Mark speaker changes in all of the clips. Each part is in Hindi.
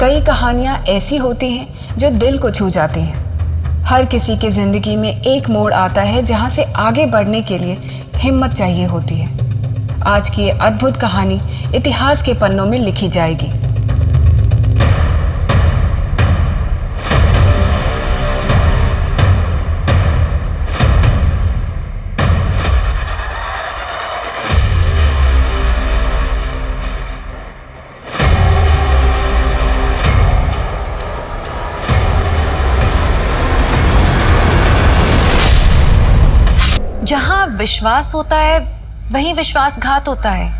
Speaker 1: कई कहानियाँ ऐसी होती हैं जो दिल को छू जाती हैं। हर किसी की ज़िंदगी में एक मोड़ आता है जहाँ से आगे बढ़ने के लिए हिम्मत चाहिए होती है। आज की ये अद्भुत कहानी इतिहास के पन्नों में लिखी जाएगी।
Speaker 2: जहाँ विश्वास होता है वहीं विश्वासघात होता है।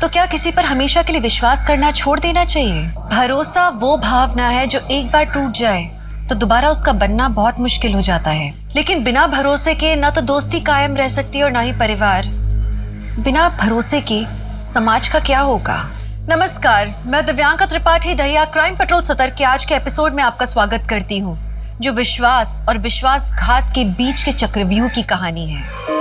Speaker 2: तो क्या किसी पर हमेशा के लिए विश्वास करना छोड़ देना चाहिए? भरोसा वो भावना है जो एक बार टूट जाए तो दोबारा उसका बनना बहुत मुश्किल हो जाता है। लेकिन बिना भरोसे के ना तो दोस्ती कायम रह सकती और ना ही परिवार। बिना भरोसे के समाज का क्या होगा? नमस्कार, मैं दिव्यांका त्रिपाठी दहिया क्राइम पेट्रोल सतर्क के आज के एपिसोड में आपका स्वागत करती हूँ, जो विश्वास और विश्वासघात के बीच के चक्रव्यूह की कहानी है।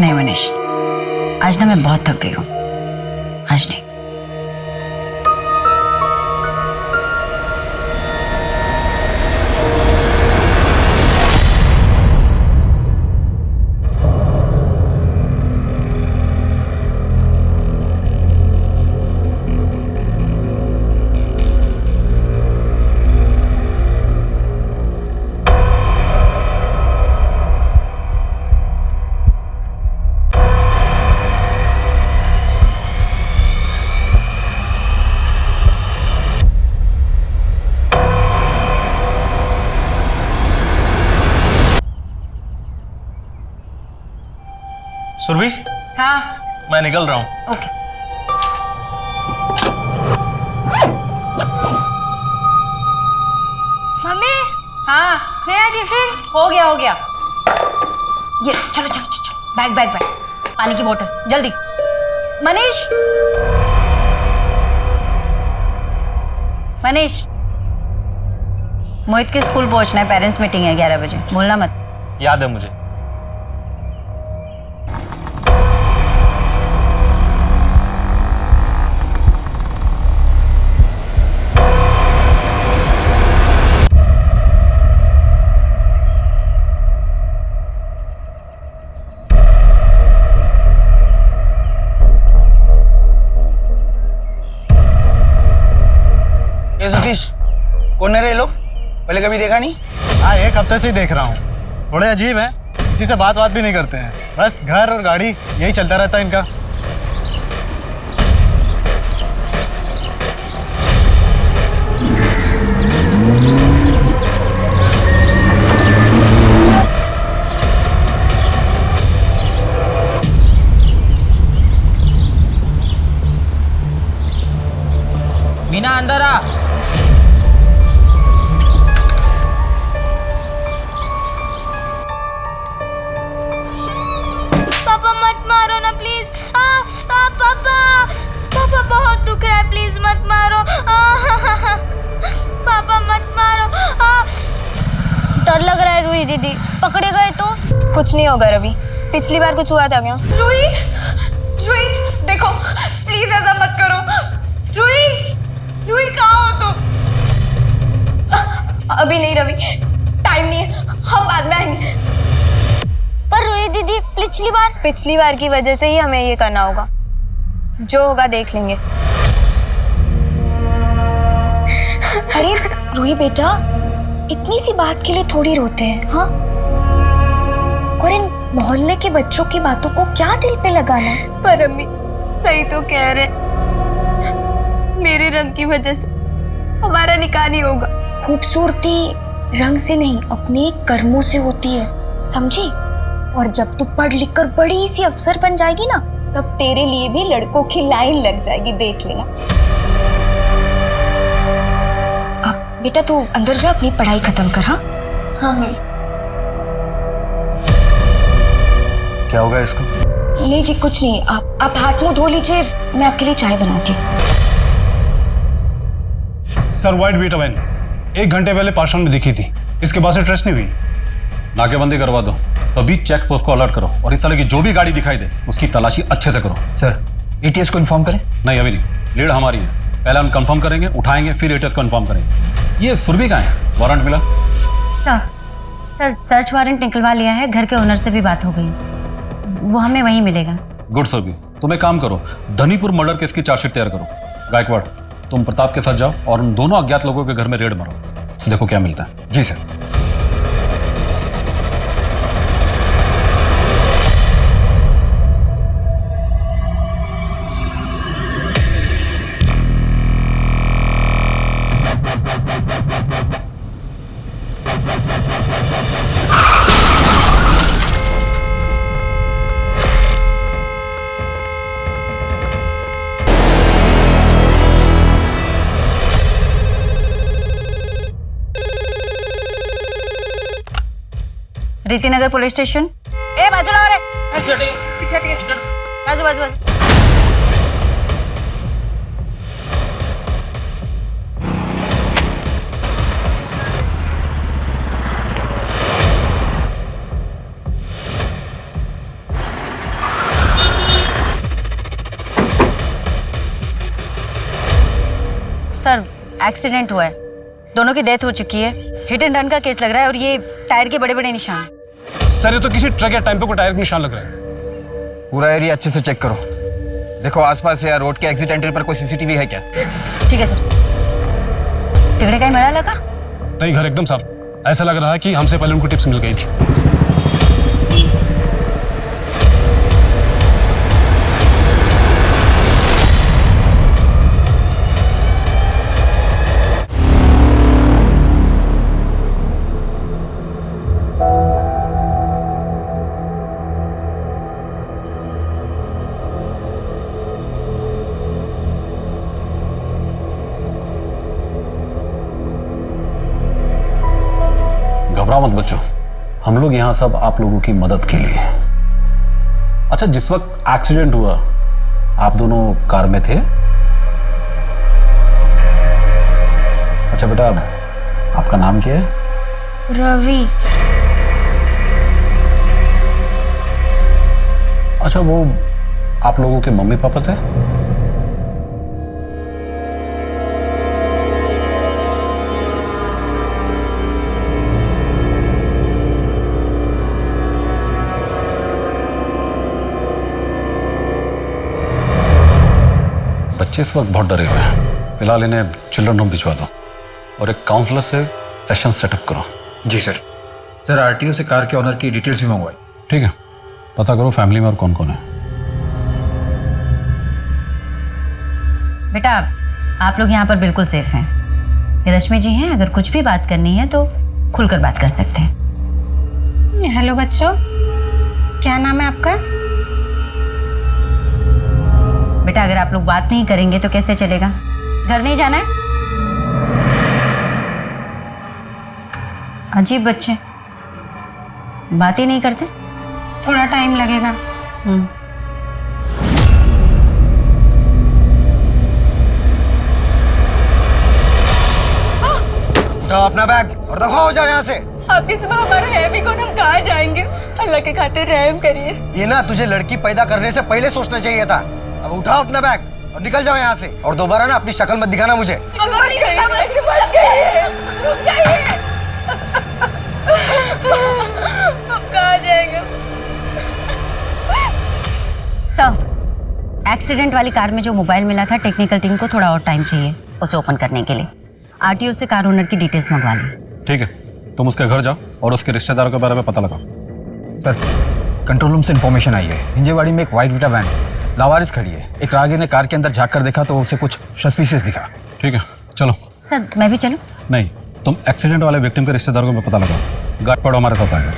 Speaker 3: नहीं मनीष, आज ना मैं बहुत थक गई हूँ। आज नहीं।
Speaker 4: सुरभि,
Speaker 2: हाँ,
Speaker 4: मैं निकल रहा हूँ।
Speaker 2: ओके।
Speaker 5: मम्मी,
Speaker 2: हाँ,
Speaker 5: मेरा टिफिन।
Speaker 2: हो गया। ये चलो, बैग, पानी की बोतल, जल्दी। मनीष, मोहित के स्कूल पहुंचना है, पेरेंट्स मीटिंग है 11 बजे, भूलना मत।
Speaker 4: याद है मुझे।
Speaker 6: ये सतीश, कौन है रे लोग? पहले कभी देखा नहीं?
Speaker 4: हाँ, एक हफ्ते से ही देख रहा हूँ। थोड़े अजीब है, किसी से बात भी नहीं करते हैं। बस घर और गाड़ी यही चलता रहता है इनका।
Speaker 7: मीना, अंदर आ।
Speaker 5: पापा मत मारो ना प्लीज। पापा बहुत दुख रहा है, प्लीज मत मारो। पापा मत मारो। डर लग रहा है रूही दीदी, पकड़े गए तो?
Speaker 8: कुछ नहीं होगा रवि, पिछली बार कुछ हुआ था क्या?
Speaker 2: रूही, देखो प्लीज ऐसा मत करो। रूही कहाँ हो तुम?
Speaker 8: अभी नहीं रवि, टाइम नहीं है, हम बाद में आएंगे।
Speaker 5: पर रूही दीदी,
Speaker 8: पिछली बार की वजह से ही हमें ये करना होगा। जो होगा देख लेंगे। अरे रूही बेटा, इतनी सी बात के लिए थोड़ी रोते हैं, हाँ? और इन मोहल्ले के बच्चों की बातों को क्या दिल पे लगाना है?
Speaker 9: पर अम्मी सही तो कह रहे, मेरे रंग की वजह से हमारा निकाह नहीं होगा।
Speaker 8: खूबसूरती रंग से नहीं, अपने कर्मों से होती है, समझी? और जब तू पढ़ लिख कर बड़ी सी अफसर बन जाएगी ना, तब तेरे लिए भी लड़कों की लाइन लग जाएगी, देख लेना। अब बेटा तू अंदर जा, अपनी पढ़ाई खत्म कर। हाँ हाँ हाँ।
Speaker 4: क्या होगा इसको?
Speaker 8: नहीं जी कुछ नहीं, आप हाथ मुंह धो लीजिए, मैं आपके लिए चाय बनाती हूँ।
Speaker 10: सर व्हाइट बीटा वैन 1 घंटे पहले पार्शन में दिखी थी, इसके बाद से ट्रेस नहीं हुई।
Speaker 11: नाकेबंदी करवा दो, तभी चेक पोस्ट को अलर्ट करो और इस तरह की जो भी गाड़ी दिखाई दे उसकी तलाशी अच्छे से करो।
Speaker 4: सर एटीएस को इन्फॉर्म करें?
Speaker 11: नहीं अभी नहीं, लीड हमारी है, पहले हम कंफर्म करेंगे, उठाएंगे, फिर एटीएस को इन्फॉर्म करेंगे। ये सुरभि कहाँ है? वारंट मिला?
Speaker 3: सर सर्च वारंट निकलवा लिया है, घर के ओनर से भी बात हो गई, वो हमें वहीं मिलेगा।
Speaker 11: गुड सुरभि, तुम एक काम करो, धनीपुर मर्डर केस की चार्जशीट तैयार करो। गायकवाड़ तुम प्रताप के साथ जाओ और उन दोनों अज्ञात लोगों के घर में रेड मारो, देखो क्या मिलता है।
Speaker 4: जी सर।
Speaker 3: Ritinagar police station. ए बाजूला रे, बाजू बाजू बाजू। सर एक्सीडेंट हुआ है, दोनों की डेथ हो चुकी है, हिट एंड रन का केस लग रहा है और ये टायर के बड़े बड़े निशान।
Speaker 10: सर ये तो किसी ट्रक या टेम्पो को टायर के निशान लग रहा है।
Speaker 6: पूरा एरिया अच्छे से चेक करो, देखो आसपास या रोड के एग्जिट एंट्री पर कोई सीसीटीवी है क्या?
Speaker 3: ठीक है सर। तिगड़े का ही मेला लगा?
Speaker 10: नहीं, घर एकदम साफ, ऐसा लग रहा है कि हमसे पहले उनको टिप्स मिल गई थी।
Speaker 11: घबराओ मत बच्चों, हम लोग यहाँ सब आप लोगों की मदद के लिए। अच्छा, जिस वक्त एक्सीडेंट हुआ आप दोनों कार में थे? अच्छा बेटा, आपका नाम क्या है?
Speaker 8: रवि।
Speaker 11: अच्छा, वो आप लोगों के मम्मी पापा थे? बच्चे इस वक्त बहुत डरे हुए हैं, फिलहाल इन्हें चिल्ड्रन होम भिजवा दो और एक काउंसलर से सेशन सेटअप करो।
Speaker 4: जी सर। सर आरटीओ से कार के ऑनर की डिटेल्स भी मंगवाई।
Speaker 11: ठीक है, पता करो फैमिली में और कौन कौन है।
Speaker 3: बेटा आप लोग यहाँ पर बिल्कुल सेफ हैं। रश्मि जी हैं, अगर कुछ भी बात करनी है तो खुलकर बात कर सकते हैं।
Speaker 12: हेलो बच्चों, क्या नाम है आपका?
Speaker 3: बेटा अगर आप लोग बात नहीं करेंगे तो कैसे चलेगा? घर नहीं जाना है? अजीब बच्चे, बात ही नहीं करते।
Speaker 12: थोड़ा टाइम लगेगा।
Speaker 6: तो अपना बैग और दफा हो जाओ यहाँ से।
Speaker 9: आपके सिवा हमारा है भी कौन, हम कहाँ जाएंगे? अल्लाह के खातिर रहम करिए।
Speaker 6: ये ना तुझे लड़की पैदा करने से पहले सोचना चाहिए था। अब उठाओ अपना बैग और निकल जाओ यहाँ से, और दोबारा ना अपनी शक्ल मत दिखाना मुझे।
Speaker 9: कहाँ जाएंगे?
Speaker 3: सर एक्सीडेंट वाली कार में जो मोबाइल मिला था, टेक्निकल टीम को थोड़ा और टाइम चाहिए उसे ओपन करने के लिए। आरटीओ से कार ओनर की डिटेल्स मंगवा ली।
Speaker 11: ठीक है, तुम उसके घर जाओ और उसके रिश्तेदारों के बारे में पता लगाओ।
Speaker 4: सर कंट्रोल रूम से इन्फॉर्मेशन आई है, हिंजेवाड़ी में एक व्हाइट बीटा वैन लावारिस खड़ी है। एक राहगीर ने कार के अंदर झांक कर देखा तो उसे कुछ सस्पिशियस दिखा।
Speaker 11: ठीक है, चलो।
Speaker 3: सर मैं भी चलूं?
Speaker 11: नहीं, तुम एक्सीडेंट वाले विक्टिम के रिश्तेदारों में पता लगाओ। गार्ड पड़ो हमारे साथ आएगा।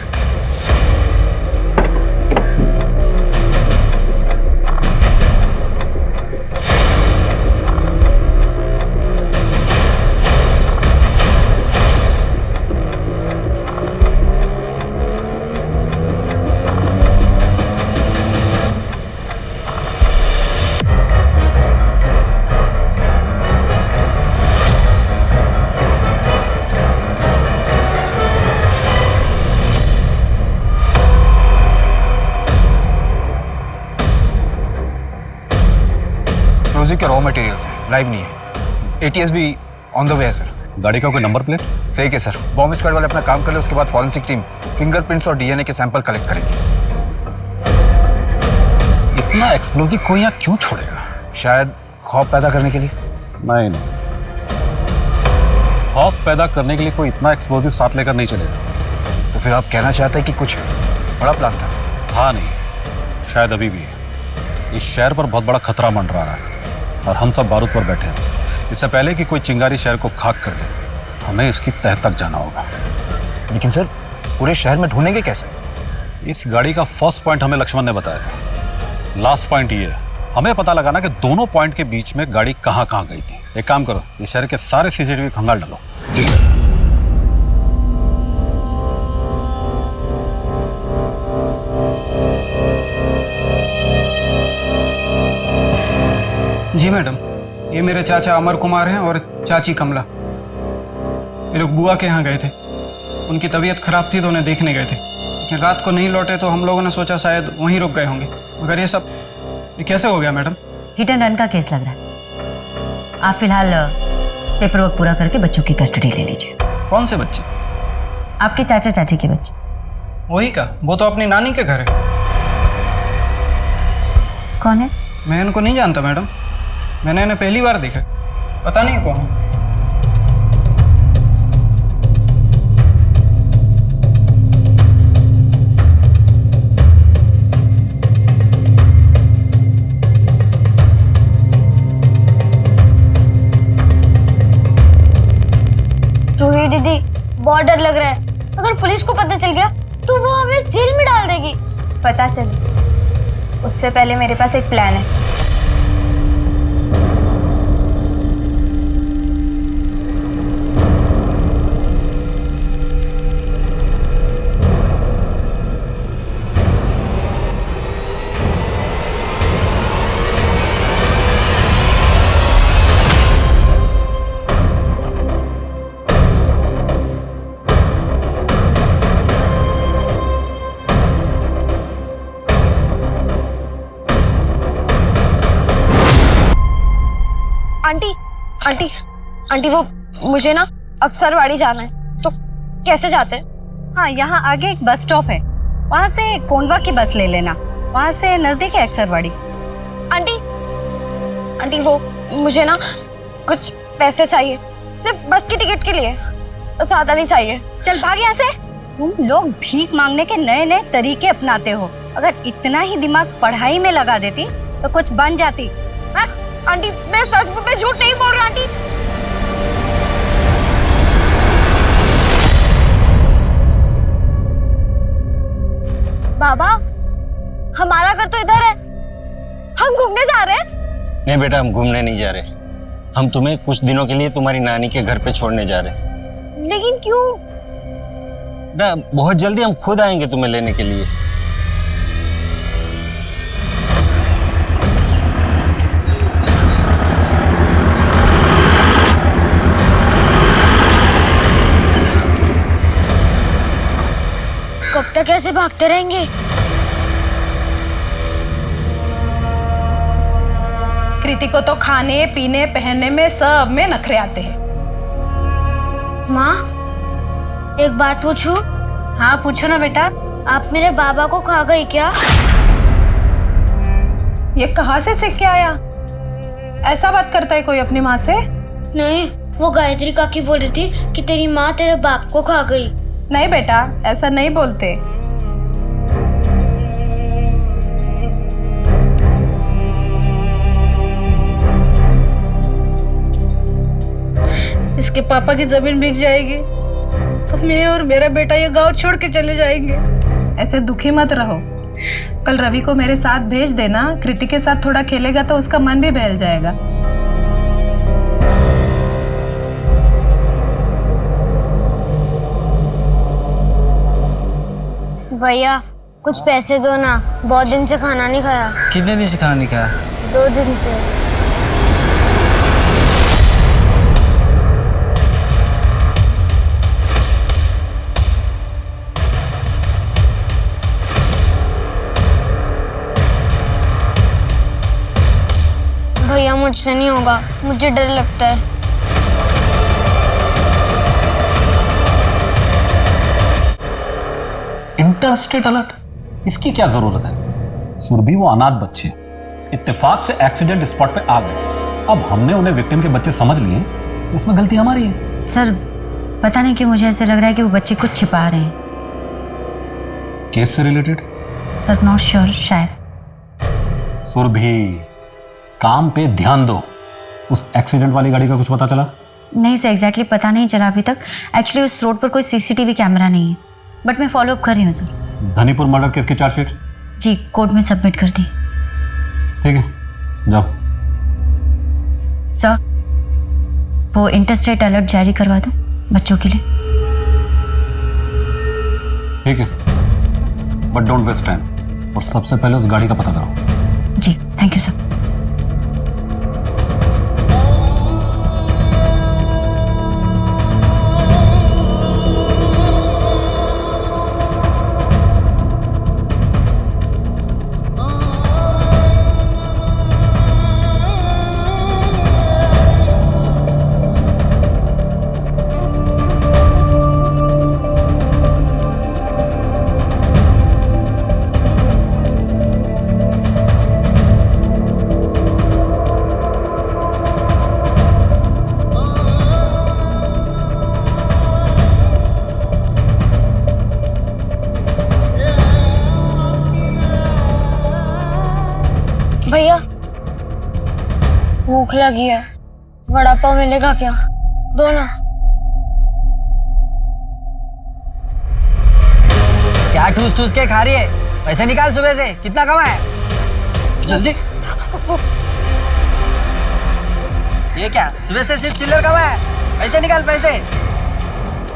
Speaker 4: मटेरियल्स हैं, लाइव नहीं है। ATS भी ऑन द वे है सर।
Speaker 11: गाड़ी का कोई नंबर प्लेट?
Speaker 4: फेक है सर। बॉम्ब स्क्वाड वाले अपना काम कर ले, उसके बाद फॉरेंसिक टीम फिंगरप्रिंट्स और DNA के सैंपल कलेक्ट करेंगे।
Speaker 11: इतना एक्सप्लोजिव कोई यहाँ क्यों छोड़ेगा?
Speaker 4: शायद खौफ पैदा करने के लिए।
Speaker 11: नहीं, खौफ पैदा करने के लिए कोई इतना एक्सप्लोजिव साथ लेकर नहीं चलेगा।
Speaker 4: तो फिर आप कहना चाहते हैं कि कुछ बड़ा प्लान था?
Speaker 11: हाँ नहीं, शायद अभी भी है। इस शहर पर बहुत बड़ा खतरा मंडरा रहा है और हम सब बारूद पर बैठे हैं। इससे पहले कि कोई चिंगारी शहर को खाक कर दे, हमें इसकी तह तक जाना होगा।
Speaker 4: लेकिन सर, पूरे शहर में ढूंढेंगे कैसे?
Speaker 11: इस गाड़ी का फर्स्ट पॉइंट हमें लक्ष्मण ने बताया था। लास्ट पॉइंट ये है, हमें पता लगाना कि दोनों पॉइंट के बीच में गाड़ी कहाँ कहाँ गई थी। एक काम करो, इस शहर के सारे CCTV खंगाल डालो। जी सर।
Speaker 13: जी मैडम, ये मेरे चाचा अमर कुमार हैं और चाची कमला। ये लोग बुआ के यहाँ गए थे। उनकी तबीयत खराब थी तो उन्हें देखने गए थे, लेकिन रात को नहीं लौटे तो हम लोगों ने सोचा शायद वहीं रुक गए होंगे। मगर ये कैसे हो गया मैडम?
Speaker 3: हिट एंड रन का केस लग रहा है। आप फिलहाल पेपर वर्क पूरा करके बच्चों की कस्टडी ले लीजिए।
Speaker 13: कौन से बच्चे?
Speaker 3: आपके चाचा चाची के बच्चे।
Speaker 13: वही का? वो तो अपनी नानी के घर है।
Speaker 3: कौन है?
Speaker 13: मैं इनको नहीं जानता मैडम, मैंने इन्हें पहली बार देखा। पता नहीं कौन है।
Speaker 5: रूही दीदी, बहुत डर लग रहा है। अगर पुलिस को पता चल गया तो वो हमें जेल में डाल देगी।
Speaker 12: पता चले उससे पहले मेरे पास एक प्लान है।
Speaker 5: आंटी आंटी, वो मुझे ना अक्सरवाड़ी जाना है, तो कैसे जाते हैं?
Speaker 3: हाँ, यहाँ आगे एक बस स्टॉप है, वहाँ से कोंडवा की बस ले लेना, वहाँ से नजदीक है अक्सरवाड़ी।
Speaker 5: आंटी आंटी, वो मुझे ना कुछ पैसे चाहिए, सिर्फ बस की टिकट के लिए, ज्यादा नहीं चाहिए।
Speaker 3: चल भाग यहाँ से। तुम लोग भीख मांगने के नए नए तरीके अपनाते हो। अगर इतना ही दिमाग पढ़ाई में लगा देती तो कुछ बन जाती। हाँ?
Speaker 5: आंटी, मैं सच में झूठ नहीं बोल रहा आंटी। बाबा, हमारा घर तो इधर है, हम घूमने जा रहे हैं।
Speaker 14: नहीं बेटा, हम घूमने नहीं जा रहे, हम तुम्हें कुछ दिनों के लिए तुम्हारी नानी के घर पे छोड़ने जा रहे हैं।
Speaker 5: लेकिन क्यों?
Speaker 14: ना, बहुत जल्दी हम खुद आएंगे तुम्हें लेने के लिए।
Speaker 5: कब तक ऐसे भागते रहेंगे?
Speaker 12: कृति को तो खाने पीने पहनने में सब में नखरे आते हैं।
Speaker 5: माँ, एक बात पूछूं?
Speaker 3: हाँ पूछो ना बेटा।
Speaker 5: आप मेरे बाबा को खा गई क्या?
Speaker 12: ये कहाँ से सीख के आया? ऐसा बात करता है कोई अपनी माँ से?
Speaker 5: नहीं, वो गायत्री काकी बोल रही थी कि तेरी माँ तेरे बाप को खा गई।
Speaker 12: नहीं बेटा, ऐसा नहीं बोलते।
Speaker 3: इसके पापा की जमीन बिक जाएगी तो मैं और मेरा बेटा ये गांव छोड़ के चले जाएंगे।
Speaker 12: ऐसे दुखी मत रहो। कल रवि को मेरे साथ भेज देना, कृति के साथ थोड़ा खेलेगा तो उसका मन भी बहल जाएगा।
Speaker 5: भैया, कुछ पैसे दो ना, बहुत दिन से खाना नहीं खाया।
Speaker 14: कितने दिन से खाना नहीं खाया?
Speaker 5: 2 दिन से। भैया, मुझसे मुझसे नहीं होगा, मुझे डर लगता है।
Speaker 11: इंटरस्टेट अलर्ट, इसकी क्या जरूरत है? सुरभि वो अनाथ बच्चे इत्तेफाक से एक्सीडेंट स्पॉट पे आ गए। अब हमने उन्हें विक्टिम के बच्चे समझ लिए तो इसमें गलती हमारी है।
Speaker 3: सर पता नहीं क्यों मुझे ऐसे लग रहा है कि वो बच्चे कुछ छिपा रहे हैं।
Speaker 11: केस से रिलेटेड?
Speaker 3: सर नॉट श्योर, शायद।
Speaker 11: सुरभि काम पे ध्यान दो। उस एक्सीडेंट वाली गाड़ी का कुछ पता चला?
Speaker 3: नहीं सर, एग्जैक्टली पता नहीं चला अभी तक। एक्चुअली उस रोड पर कोई सीसीटीवी कैमरा नहीं है, बट मैं फॉलो अप कर रही हूँ सर।
Speaker 11: धनीपुर मर्डर केस की चार्जशीट
Speaker 3: जी कोर्ट में सबमिट कर दी।
Speaker 11: ठीक है, जाओ।
Speaker 3: सर वो इंटरस्टेट अलर्ट जारी करवा दो बच्चों के लिए।
Speaker 11: ठीक है, बट डोंट वेस्ट टाइम। और सबसे पहले उस गाड़ी का पता करो।
Speaker 3: जी थैंक यू सर।
Speaker 5: भैया भूख लगी है, वड़ा पाव मिलेगा क्या? दो ना।
Speaker 6: क्या ठूस ठूस के खा रही है? पैसे निकाल सुबह से, कितना कमा है? जल्दी। ये क्या सुबह से सिर्फ चिल्लर कमा है? पैसे निकाल पैसे।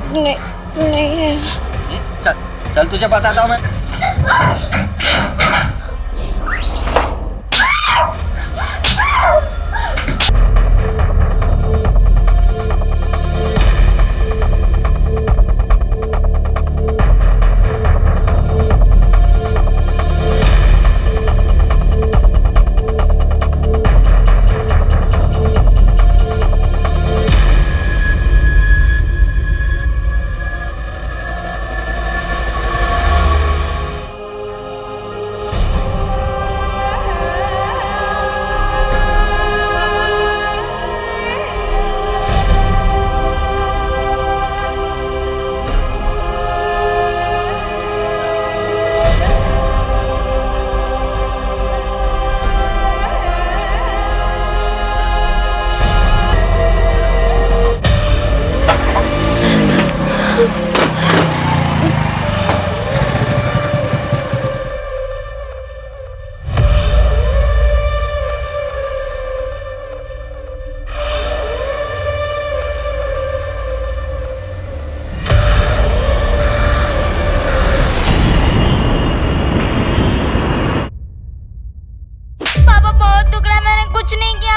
Speaker 5: नहीं है।
Speaker 6: चल चल तुझे बताता हूँ मैं।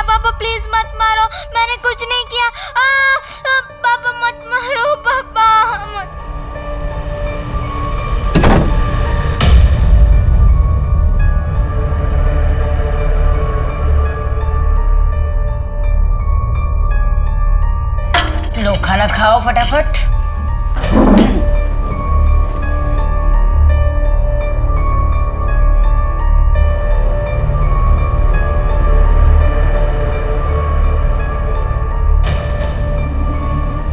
Speaker 5: पापा प्लीज मत मारो, मैंने कुछ नहीं किया। पापा मत मारो, पापा मत।
Speaker 3: लो खाना खाओ फटाफट।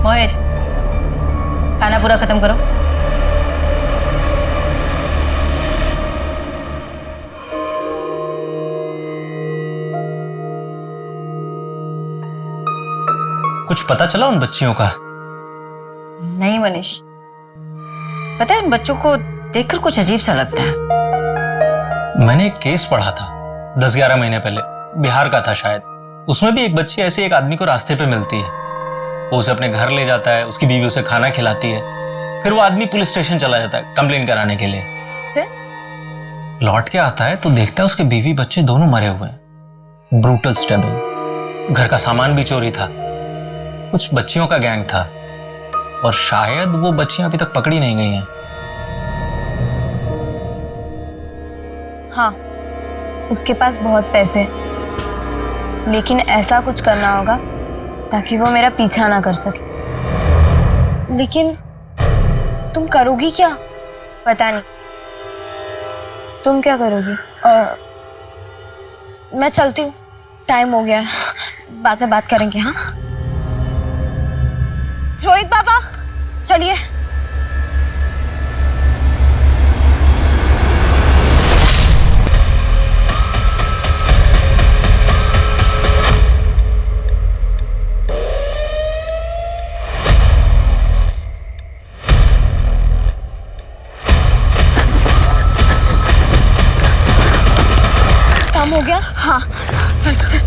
Speaker 3: मोहित खाना पूरा खत्म करो।
Speaker 14: कुछ पता चला उन बच्चियों का?
Speaker 3: नहीं मनीष, पता है उन बच्चों को देखकर कुछ अजीब सा लगता है।
Speaker 14: मैंने एक केस पढ़ा था 10-11 महीने पहले, बिहार का था शायद। उसमें भी एक बच्ची ऐसे एक आदमी को रास्ते पे मिलती है, वो उसे अपने घर ले जाता है, उसकी बीवी उसे खाना खिलाती है, फिर वो आदमी पुलिस स्टेशन चला जाता है कंप्लेन कराने के लिए। लौट के आता है तो देखता है उसके बीवी बच्चे दोनों मरे हुए हैं, ब्रूटल स्टैबिंग। घर का सामान भी चोरी था, कुछ बच्चियों का गैंग था, और शायद वो बच्चियां अभी तक पकड़ी नहीं गई हैं।
Speaker 5: हाँ, उसके पास बहुत पैसे, लेकिन ऐसा कुछ करना होगा ताकि वो मेरा पीछा ना कर सके। लेकिन तुम करोगी क्या? पता नहीं। तुम क्या करोगी? मैं चलती हूँ, टाइम हो गया है, बाद में बात करेंगे। हाँ रोहित पापा, चलिए। काम हो गया? हाँ चल।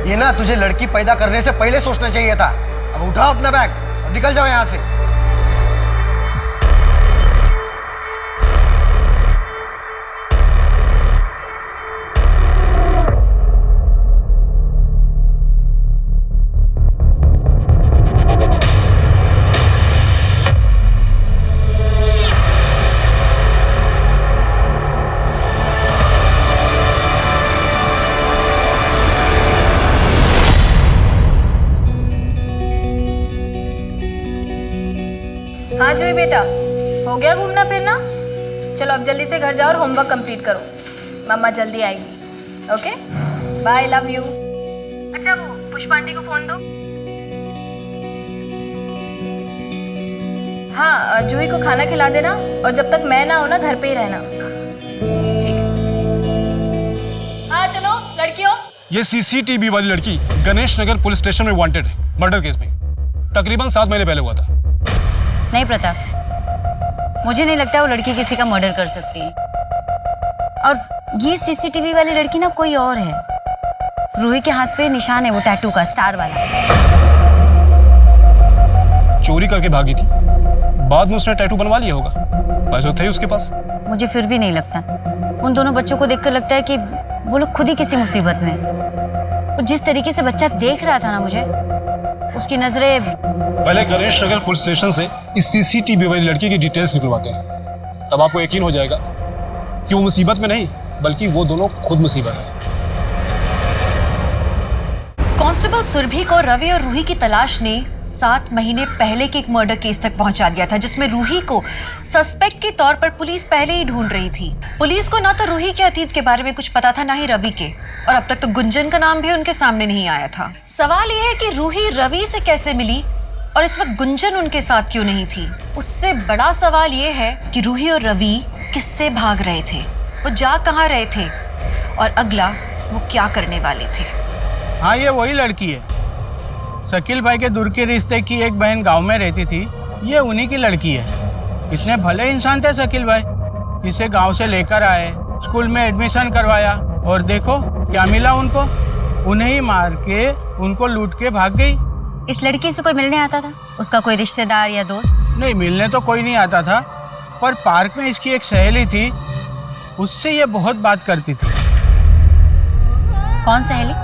Speaker 6: ये ना तुझे लड़की पैदा करने से पहले सोचना चाहिए था। अब उठाओ अपना बैग और निकल जाओ यहाँ से।
Speaker 9: हाँ जूही बेटा, हो गया घूमना फिरना? चलो अब जल्दी से घर जाओ और होमवर्क कंप्लीट करो। मम्मा जल्दी आएगी। Okay bye, love you. अच्छा वो पुष्पा आंटी को फोन दो। हाँ जूही को खाना खिला देना और जब तक मैं ना हो ना घर पे ही रहना। ठीक है। हाँ चलो लड़कियों।
Speaker 10: ये सीसीटीवी वाली लड़की गणेश नगर पुलिस स्टेशन में वांटेड है मर्डर केस में। तकरीबन 7 महीने पहले हुआ था।
Speaker 3: नहीं प्रताप, मुझे नहीं लगता वो लड़की किसी का मर्डर कर सकती है। और ये सीसीटीवी वाली लड़की ना कोई और है। रूही के हाथ पे निशान है वो टैटू का, स्टार वाला।
Speaker 10: चोरी करके भागी थी, बाद में उसने टैटू बनवा लिया होगा। पैसे थे उसके पास।
Speaker 3: मुझे फिर भी नहीं लगता। उन दोनों बच्चों को देखकर लगता है कि वो लोग खुद ही किसी मुसीबत में। तो जिस तरीके से बच्चा देख रहा था ना मुझे, उसकी नजरें।
Speaker 10: पहले गणेश नगर पुलिस स्टेशन से इस सीसीटीवी वाली लड़की की डिटेल्स निकलवाते हैं, तब आपको यकीन हो जाएगा कि वो मुसीबत में नहीं बल्कि वो दोनों खुद मुसीबत है।
Speaker 2: कांस्टेबल सुरभि को रवि और रूही की तलाश ने 7 महीने पहले के एक मर्डर केस तक पहुंचा दिया था, जिसमें रूही को सस्पेक्ट के तौर पर पुलिस पहले ही ढूंढ रही थी। पुलिस को ना तो रूही के अतीत के बारे में कुछ पता था, ना ही रवि के, और अब तक तो गुंजन का नाम भी उनके सामने नहीं आया था। सवाल यह है कि रूही रवि से कैसे मिली और इस वक्त गुंजन उनके साथ क्यों नहीं थी। उससे बड़ा सवाल यह है कि रूही और रवि किससे भाग रहे थे, वो जा कहाँ रहे थे, और अगला वो क्या करने वाले थे।
Speaker 15: हाँ ये वही लड़की है। शकील भाई के दूर के रिश्ते की एक बहन गांव में रहती थी, ये उन्हीं की लड़की है। इतने भले इंसान थे शकील भाई, इसे गांव से लेकर आए, स्कूल में एडमिशन करवाया, और देखो क्या मिला उनको, उन्हें ही मार के उनको लूट के भाग गई।
Speaker 3: इस लड़की से कोई मिलने आता था? उसका कोई रिश्तेदार या दोस्त?
Speaker 15: नहीं, मिलने तो कोई नहीं आता था, पर पार्क में इसकी एक सहेली थी, उससे ये बहुत बात करती थी।
Speaker 3: कौन सहेली?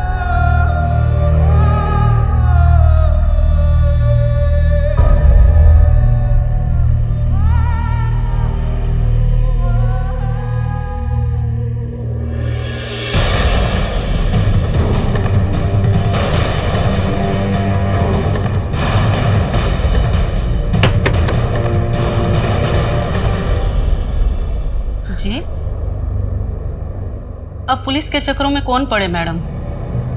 Speaker 16: जी अब पुलिस के चक्करों में कौन पड़े मैडम।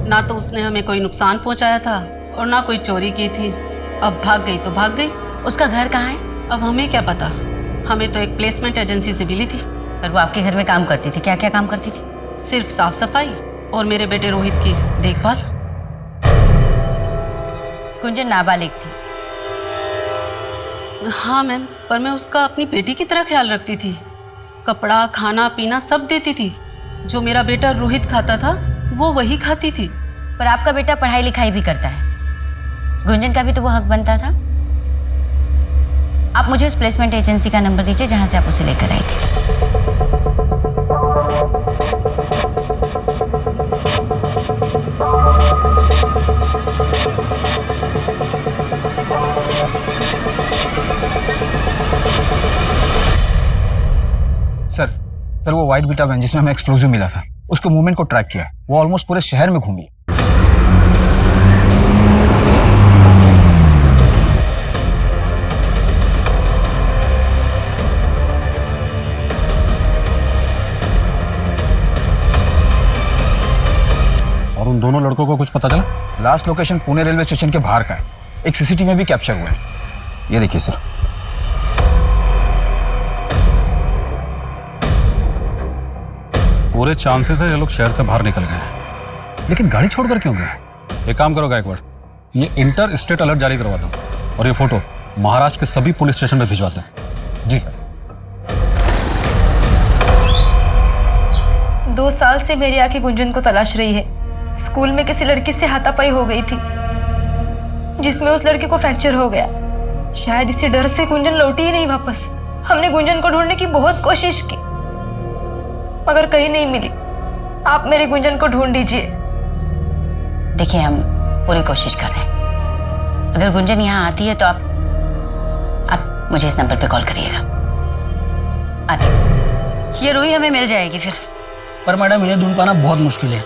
Speaker 16: ना तो उसने हमें कोई नुकसान पहुंचाया था और ना कोई चोरी की थी। अब भाग गई तो भाग गई।
Speaker 3: उसका घर कहाँ है?
Speaker 16: अब हमें क्या पता, हमें तो एक प्लेसमेंट एजेंसी से मिली थी।
Speaker 3: पर वो आपके घर में काम करती थी? क्या क्या काम करती थी?
Speaker 16: सिर्फ साफ सफाई और मेरे बेटे रोहित की देखभाल।
Speaker 3: गुंजन नाबालिग थी।
Speaker 16: हाँ मैम, पर मैं उसका अपनी बेटी की तरह ख्याल रखती थी। कपड़ा, खाना पीना सब देती थी। जो मेरा बेटा रोहित खाता था वो वही खाती थी।
Speaker 3: पर आपका बेटा पढ़ाई लिखाई भी करता है, गुंजन का भी तो वो हक बनता था। आप मुझे उस प्लेसमेंट एजेंसी का नंबर दीजिए जहां से आप उसे लेकर आई थी।
Speaker 4: सर वो वाइट बीटा वैन जिसमें हमें एक्सप्लोजिव मिला था, उसके मूवमेंट को ट्रैक किया। वो ऑलमोस्ट पूरे शहर में घूमी।
Speaker 11: और उन दोनों लड़कों को कुछ पता चला?
Speaker 4: Last location Pune railway station के बाहर का है। एक सीसीटीवी में भी कैप्चर हुआ है। ये देखिए सर।
Speaker 11: पूरे चांसेस है ये लोग शहर से बाहर निकल गए हैं, लेकिन गाड़ी छोड़कर क्यों गए? एक काम करो गायकवाड़, ये इंटर स्टेट अलर्ट जारी करवा दो और ये फोटो महाराष्ट्र के सभी पुलिस स्टेशन में भिजवा दें।
Speaker 4: जी सर।
Speaker 9: 2 साल से मेरी आंखें गुंजन को तलाश रही है। स्कूल में किसी लड़की से हाथापाई हो गई थी जिसमें उस लड़के को फ्रैक्चर हो गया। शायद इसी डर से गुंजन लौटी ही नहीं वापस। हमने गुंजन को ढूंढने की बहुत कोशिश की मगर कहीं नहीं मिली। आप मेरी गुंजन को ढूंढ दीजिए।
Speaker 3: देखिए, हम पूरी कोशिश कर रहे हैं। अगर गुंजन यहाँ आती है तो आप मुझे इस नंबर पे कॉल करिएगा। आती ये रूही हमें मिल जाएगी फिर।
Speaker 15: पर मैडम इन्हें ढूंढ पाना बहुत मुश्किल है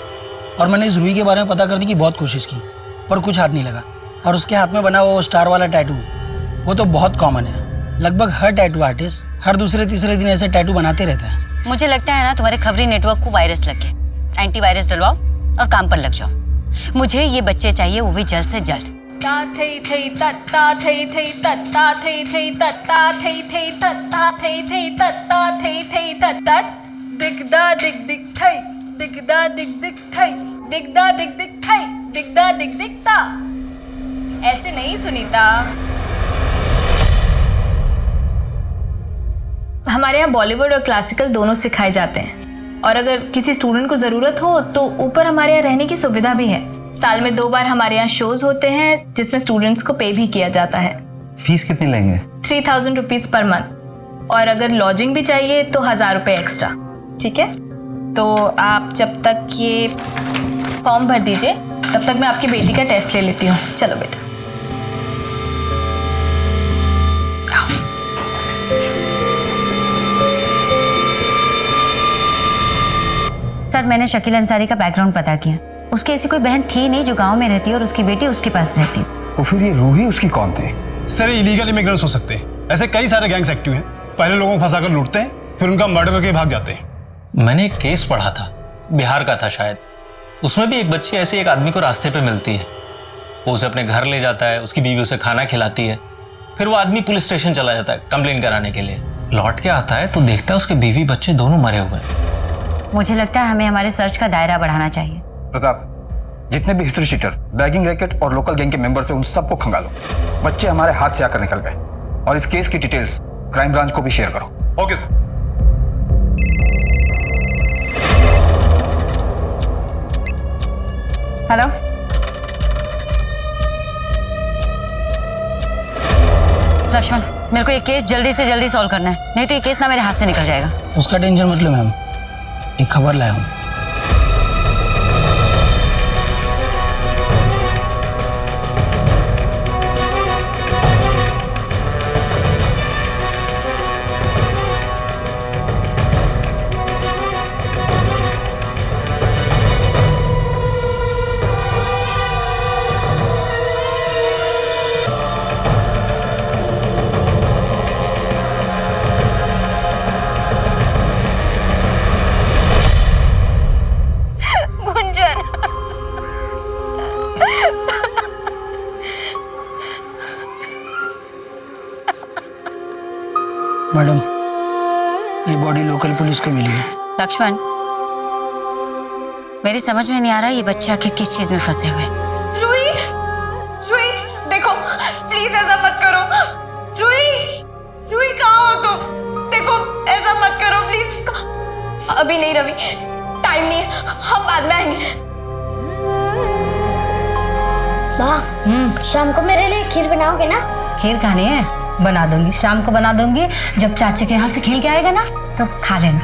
Speaker 15: और मैंने इस रूही के बारे में पता करने की बहुत कोशिश की पर कुछ हाथ नहीं लगा। और उसके हाथ में बना वो स्टार वाला टैटू, वो तो बहुत कॉमन है। लगभग हर टैटू आर्टिस्ट हर दूसरे तीसरे दिन ऐसे टैटू बनाते रहता है।
Speaker 3: मुझे लगता है ना तुम्हारे खबरी नेटवर्क को वायरस लग गया। एंटीवायरस डलवाओ और काम पर लग जाओ। मुझे ये बच्चे चाहिए, वो भी जल्द से जल्द।
Speaker 9: दिगदा दिग दिग थई, दिगदा दिग दिग थई, दिगदा दिग दिग थई, दिगदा दिग दिग ता। ऐसे नहीं सुनीता। हमारे यहाँ बॉलीवुड और क्लासिकल दोनों सिखाए जाते हैं और अगर किसी स्टूडेंट को ज़रूरत हो तो ऊपर हमारे यहाँ रहने की सुविधा भी है। साल में 2 बार हमारे यहाँ शोज होते हैं जिसमें स्टूडेंट्स को पे भी किया जाता है।
Speaker 4: फीस कितनी लेंगे?
Speaker 9: 3000 रुपीज़ पर मंथ और अगर लॉजिंग भी चाहिए तो 1000 रुपये एक्स्ट्रा। ठीक है, तो आप जब तक ये फॉर्म भर दीजिए तब तक मैं आपकी बेटी का टेस्ट ले लेती हूँ। चलो बेटा।
Speaker 3: सर, मैंने शकील अंसारी का बैकग्राउंड पता किया। उसकी ऐसी कोई बहन थी नहीं जो गांव में रहती और उसकी बेटी उसके पास रहती।
Speaker 4: तो फिर ये रूही उसकी कौन थी?
Speaker 10: सर, इलीगल इमिग्रेंट्स हो सकते हैं। ऐसे कई सारे गैंग्स एक्टिव हैं। पहले लोगों को फंसाकर लूटते हैं फिर उनका मर्डर करके भाग जाते हैं।
Speaker 14: मैंने एक केस पढ़ा था, बिहार का था शायद। उसमें भी एक बच्ची ऐसे एक आदमी को रास्ते पे मिलती है। वो उसे अपने घर ले जाता है, उसकी बीवी उसे खाना खिलाती है। फिर वो आदमी पुलिस स्टेशन चला जाता है कंप्लेन कराने के लिए। लौट के आता है तो देखता है उसके बीवी बच्चे दोनों मरे हुए हैं।
Speaker 3: मुझे लगता है हमें हमारे सर्च का दायरा बढ़ाना चाहिए।
Speaker 4: प्रताप, जितने भी हिस्ट्री शीटर, बैगिंग रैकेट और लोकल गैंग के मेंबर्स हैं उन सबको खंगालो। बच्चे हमारे हाथ से आकर निकल गए और इस केस की डिटेल्स क्राइम ब्रांच को भी शेयर करो।
Speaker 10: Okay sir.
Speaker 3: हेलो, लक्ष्मण, मेरे को ये केस जल्दी से जल्दी सॉल्व करना है, नहीं तो ये केस ना मेरे हाथ से निकल जाएगा।
Speaker 15: उसका टेंशन मत लो मैम, एक खबर लाया हूँ। मैडम, ये बॉडी लोकल पुलिस को मिली है।
Speaker 3: लक्ष्मण, मेरी समझ में नहीं आ रहा ये बच्चे आखिर किस चीज में फंसे हुए।
Speaker 9: रूही, रूही, देखो प्लीज ऐसा मत करो। रूही, रूही कहाँ हो तुम? देखो ऐसा मत करो प्लीज। अभी नहीं रवि, टाइम नहीं है, हम बाद में आएंगे।
Speaker 8: माँ, शाम को मेरे लिए खीर बनाओगे ना?
Speaker 1: खीर खानी है? बना दूंगी, शाम को बना दूंगी। जब चाचे के यहाँ से खेल के आएगा ना तो खा लेना।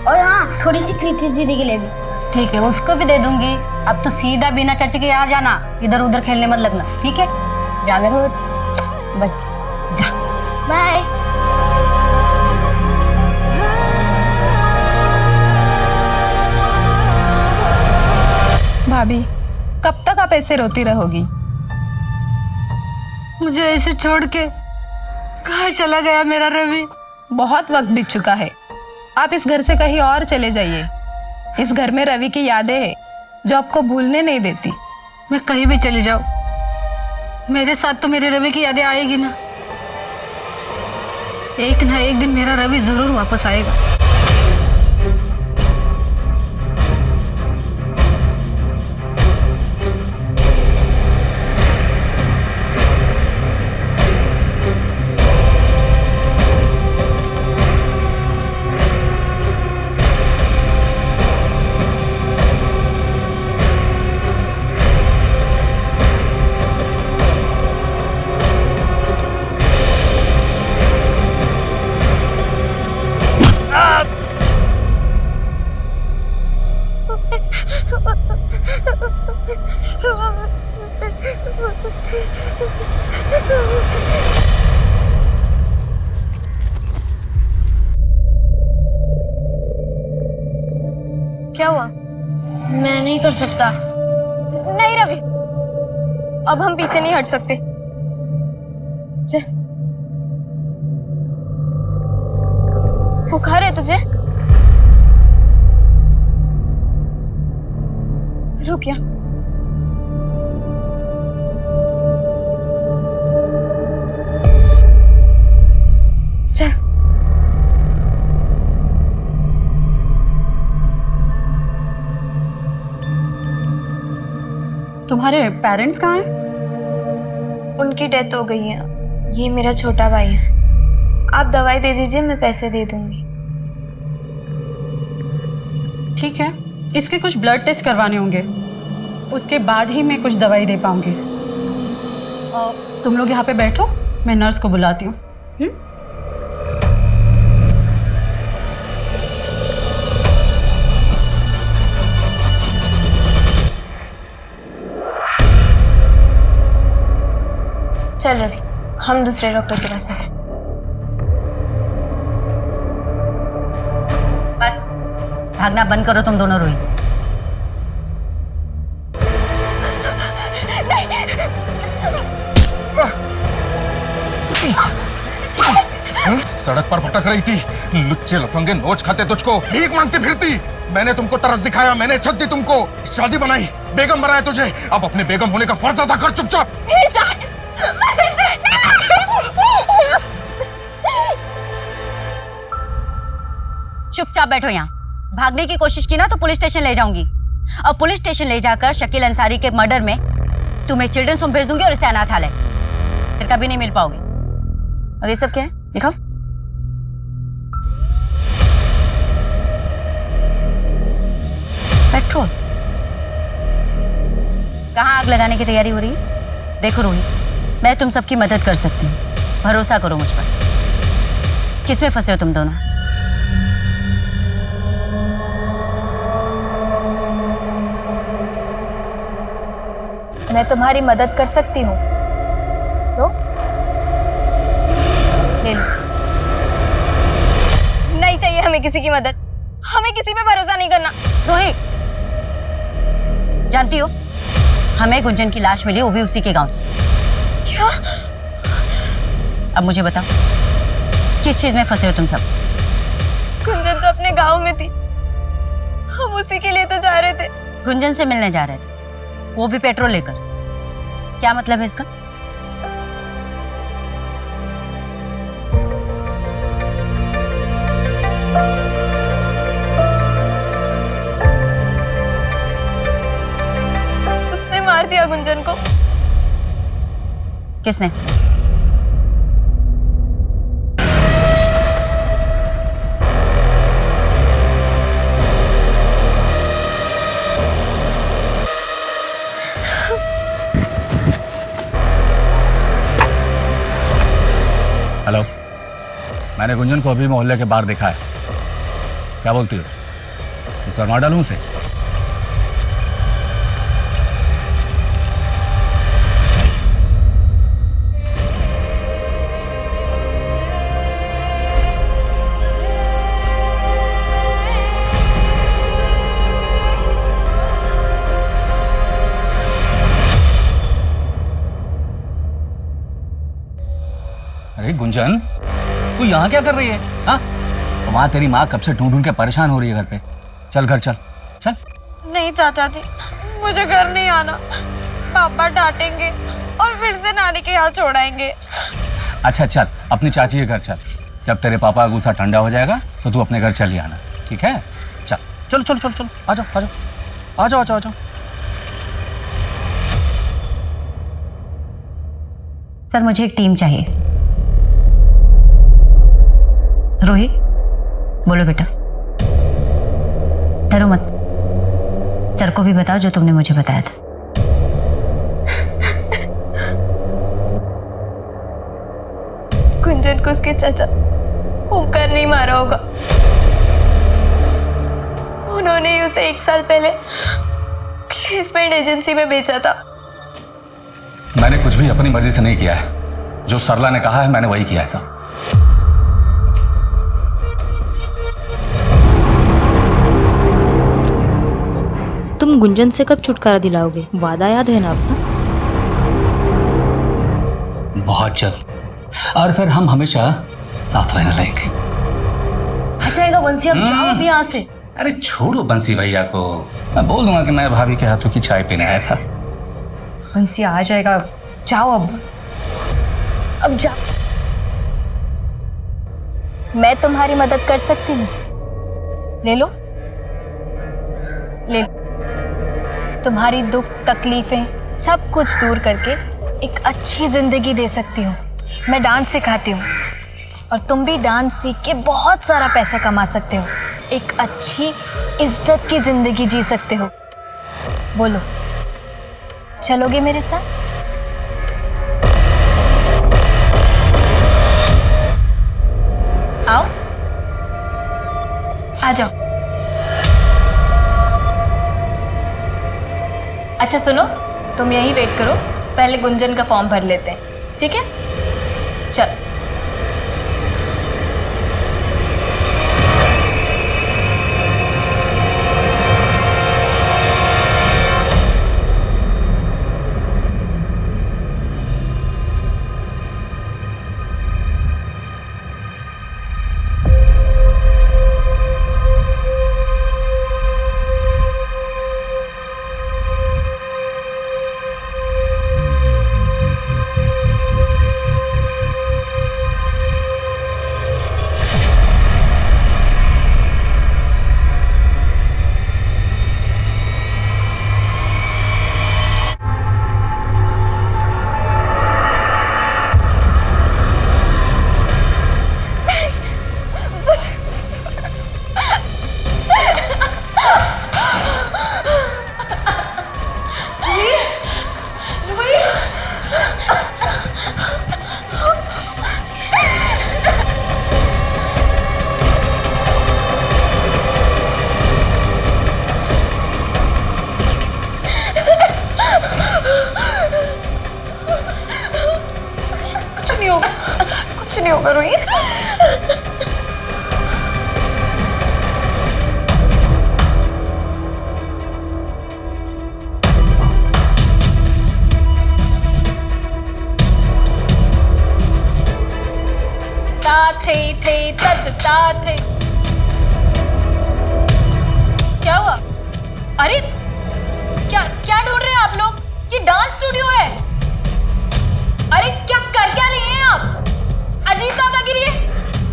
Speaker 8: और हाँ, थोड़ी सी कृति दीदी के लिए भी।
Speaker 1: ठीक है, उसको भी दे दूंगी। अब तो सीधा बिना चाचे के यहाँ जाना, इधर उधर खेलने मत लगना। ठीक है, जा मेरे बच्चे, जा।
Speaker 8: बाय।
Speaker 12: भाभी, कब तक आप ऐसे रोती रहोगी?
Speaker 16: मुझे ऐसे छोड़ के कहाँ चला गया मेरा रवि?
Speaker 12: बहुत वक्त बीत चुका है, आप इस घर से कहीं और चले जाइए। इस घर में रवि की यादें हैं जो आपको भूलने नहीं देती।
Speaker 16: मैं कहीं भी चली जाऊं, मेरे साथ तो मेरे रवि की यादें आएगी ना। एक ना एक दिन मेरा रवि जरूर वापस आएगा।
Speaker 8: क्या हुआ? मैं नहीं कर सकता। नहीं रवि, अब हम पीछे नहीं हट सकते। चल, बुखार है तुझे? रुक या। चल।
Speaker 16: तुम्हारे पेरेंट्स कहाँ हैं?
Speaker 8: उनकी डेथ हो गई है। ये मेरा छोटा भाई है। आप दवाई दे दीजिए, मैं पैसे दे दूंगी।
Speaker 16: ठीक है, इसके कुछ ब्लड टेस्ट करवाने होंगे, उसके बाद ही मैं कुछ दवाई दे पाऊंगी। तुम लोग यहाँ पे बैठो, मैं नर्स को बुलाती हूँ।
Speaker 8: चल रवि, हम दूसरे डॉक्टर के पास आते।
Speaker 3: बस भागना बंद करो तुम दोनों। रोही,
Speaker 6: सड़क पर भटक रही थी, लुच्चे लफंगे नोच खाते तुझको, भीख मांगती फिरती। मैंने तुमको तरस दिखाया, मैंने इज्जत दी तुमको, शादी बनाई, बेगम बनाया तुझे। अब अपने बेगम होने का फर्ज अदा कर चुपचाप।
Speaker 3: चुपचाप बैठो यहाँ। भागने की कोशिश की ना तो पुलिस स्टेशन ले जाऊंगी, और पुलिस स्टेशन ले जाकर शकील अंसारी के मर्डर में तुम्हें चिल्ड्रंस होम भेज दूंगी और इसे अनाथालय। फिर कभी नहीं मिल पाओगे। और ये सब क्या है, दिखाओ। पेट्रोल। कहाँ आग लगाने की तैयारी हो रही है? देखो रोही, मैं तुम सबकी मदद कर सकती हूँ, भरोसा करो मुझ पर। किसमें फंसे हो तुम दोनों?
Speaker 8: मैं तुम्हारी मदद कर सकती हूँ, तो ले लो। नहीं चाहिए हमें किसी की मदद, हमें किसी पे भरोसा नहीं करना।
Speaker 3: रोही, जानती हो हमें गुंजन की लाश मिली, वो भी उसी के गांव से।
Speaker 8: क्या?
Speaker 3: अब मुझे बताओ, किस चीज में फंसे हो तुम सब?
Speaker 8: गुंजन तो अपने गांव में थी, हम उसी के लिए तो जा रहे थे।
Speaker 3: गुंजन से मिलने जा रहे थे, वो भी पेट्रोल लेकर। क्या मतलब है इसका?
Speaker 8: उसने मार दिया गुंजन को।
Speaker 3: किसने?
Speaker 11: हेलो, मैंने गुंजन को अभी मोहल्ले के बाहर देखा है। क्या बोलती हो, इस बार मार डालूं उसे?
Speaker 17: अरे गुंजन, तू यहाँ क्या कर रही है? हाँ, वहाँ तेरी माँ कब से ढूंढ ढूंढ के परेशान हो रही है घर पे। चल घर चल चल।
Speaker 5: नहीं चाचा जी, मुझे घर नहीं आना। पापा डांटेंगे और फिर से नानी के यहाँ छोड़ाएंगे।
Speaker 17: अच्छा चल, अपनी चाची के घर चल। जब तेरे पापा का गुस्सा ठंडा हो जाएगा तो तू अपने घर चली आना, ठीक है? चल चलो चलो चलो चलो, आ जाओ आ जाओ आ जाओ आ जाओ आ जाओ।
Speaker 3: सर मुझे एक टीम चाहिए। रोहित बोलो बेटा, डरो मत। सर को भी बताओ जो तुमने मुझे बताया था।
Speaker 5: गुंजन को उसके चाचा ओमकार नहीं मारा होगा। उन्होंने ही उसे 1 साल पहले प्लेसमेंट एजेंसी में बेचा था।
Speaker 17: मैंने कुछ भी अपनी मर्जी से नहीं किया है। जो सरला ने कहा है मैंने वही किया है सब।
Speaker 18: तुम गुंजन से कब छुटकारा दिलाओगे? वादा याद है ना अपना?
Speaker 17: बहुत जल्द, और फिर हम हमेशा साथ रहने लगेंगे।
Speaker 2: अच्छा बंसी, अब जाओ अभी यहाँ से।
Speaker 17: अरे छोड़ो बंसी भैया को, मैं बोल दूंगा कि मैं भाभी के हाथों की चाय पीने आया था।
Speaker 2: बंसी आ जाएगा, जाओ अब जाओ।
Speaker 8: मैं तुम्हारी मदद कर सकती हूँ। ले लो ले लो। तुम्हारी दुख तकलीफें सब कुछ दूर करके एक अच्छी जिंदगी दे सकती हूँ। मैं डांस सिखाती हूँ और तुम भी डांस सीख के बहुत सारा पैसा कमा सकते हो। एक अच्छी इज्जत की जिंदगी जी सकते हो। बोलो, चलोगे मेरे साथ? आओ, आ जाओ। अच्छा सुनो, तुम यहीं वेट करो, पहले गुंजन का फॉर्म भर लेते हैं, ठीक है? चल।
Speaker 5: कुछ नहीं होगा रोहित।
Speaker 9: थे। क्या हुआ? अरे क्या ढूंढ रहे हैं आप लोग? ये डांस स्टूडियो है। अरे क्या रही हैं आप? अजीब दादागिरी है।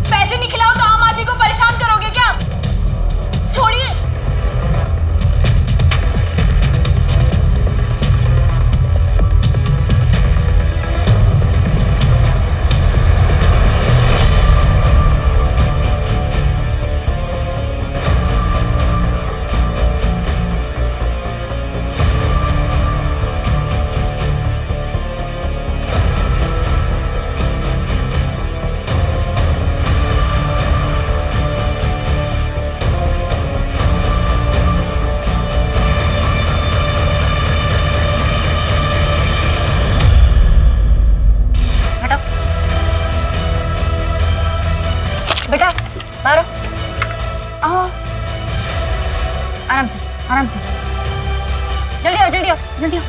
Speaker 9: पैसे नहीं खिलाओ तो आम आदमी को परेशान करोगे क्या? छोड़िए।
Speaker 2: मारो। आराम से आराम से। जल्दी आओ जल्दी आओ जल्दी आओ।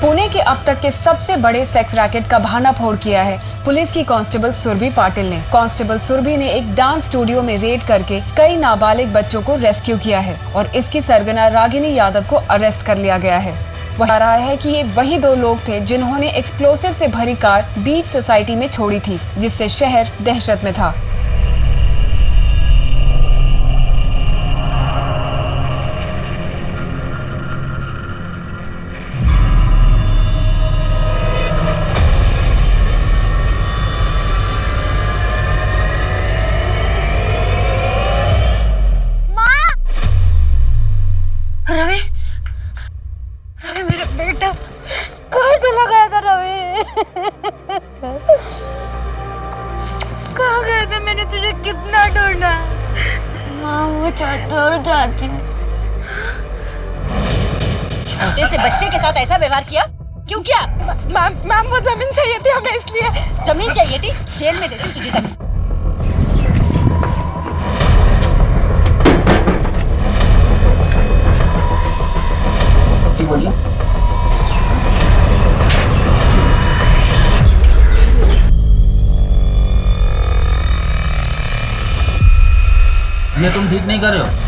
Speaker 1: पुणे के अब तक के सबसे बड़े सेक्स रैकेट का भांडाफोड़ किया है पुलिस की कांस्टेबल सुरभि पाटिल ने। कांस्टेबल सुरभि ने एक डांस स्टूडियो में रेड करके कई नाबालिग बच्चों को रेस्क्यू किया है और इसकी सरगना रागिनी यादव को अरेस्ट कर लिया गया है। वह बता रहा है कि ये वही 2 लोग थे जिन्होंने एक्सप्लोसिव से भरी कार बीच सोसाइटी में छोड़ी थी, जिससे शहर दहशत में था।
Speaker 2: रवि, रवि मेरा बेटा कहाँ चला गया था? रवि कहाँ गया था? मैंने तुझे कितना ढूंढा।
Speaker 5: माँ वो चाचा और चाची ने
Speaker 3: छोटे से बच्चे के साथ ऐसा व्यवहार किया? क्यों किया?
Speaker 12: मैम वो जमीन चाहिए थी हमें, इसलिए।
Speaker 3: जमीन चाहिए थी? जेल में दे दूं तुझे जमीन।
Speaker 7: बोलिए। ये तुम ठीक नहीं कर रहे हो।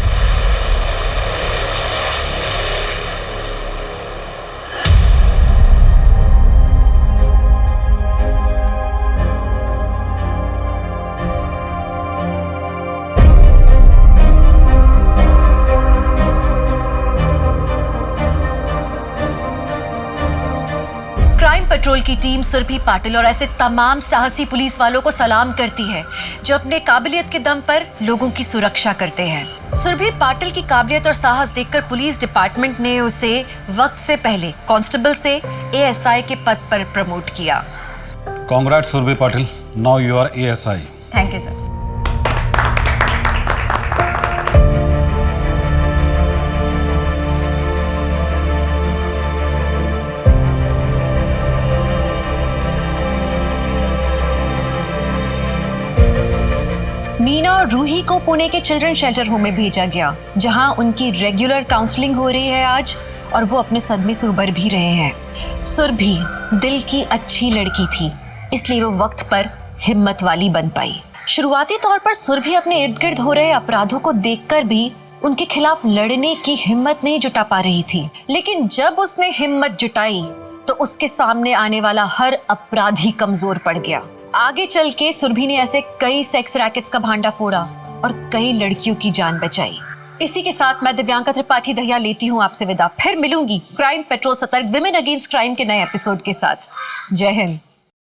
Speaker 2: क्राइम पेट्रोल की टीम सुरभि पाटिल और ऐसे तमाम साहसी पुलिस वालों को सलाम करती है जो अपने काबिलियत के दम पर लोगों की सुरक्षा करते हैं। सुरभि पाटिल की काबिलियत और साहस देखकर पुलिस डिपार्टमेंट ने उसे वक्त से पहले कांस्टेबल से एएसआई के पद पर प्रमोट किया।
Speaker 11: Congrats Surabhi Patil, now you are ASI.
Speaker 3: Thank you sir.
Speaker 2: Meena और रूही को पुणे के चिल्ड्रन शेल्टर होम में भेजा गया, जहां उनकी रेगुलर काउंसलिंग हो रही है आज, और वो अपने सदमे से उबर भी रहे हैं। सुरभि दिल की अच्छी लड़की थी, इसलिए वो वक्त पर हिम्मत वाली बन पाई। शुरुआती तौर पर सुरभि अपने इर्द गिर्द हो रहे अपराधों को देखकर भी उनके खिलाफ लड़ने की हिम्मत नहीं जुटा पा रही थी, लेकिन जब उसने हिम्मत जुटाई तो उसके सामने आने वाला हर अपराधी कमजोर पड़ गया। आगे चल के सुरभि ने ऐसे कई सेक्स रैकेट्स का भांडा फोड़ा और कई लड़कियों की जान बचाई। इसी के साथ मैं दिव्यांका त्रिपाठी दहिया लेती हूँ आपसे विदा। फिर मिलूंगी क्राइम पेट्रोल सतर्क विमेन अगेंस्ट क्राइम के नए एपिसोड के साथ। जय हिंद।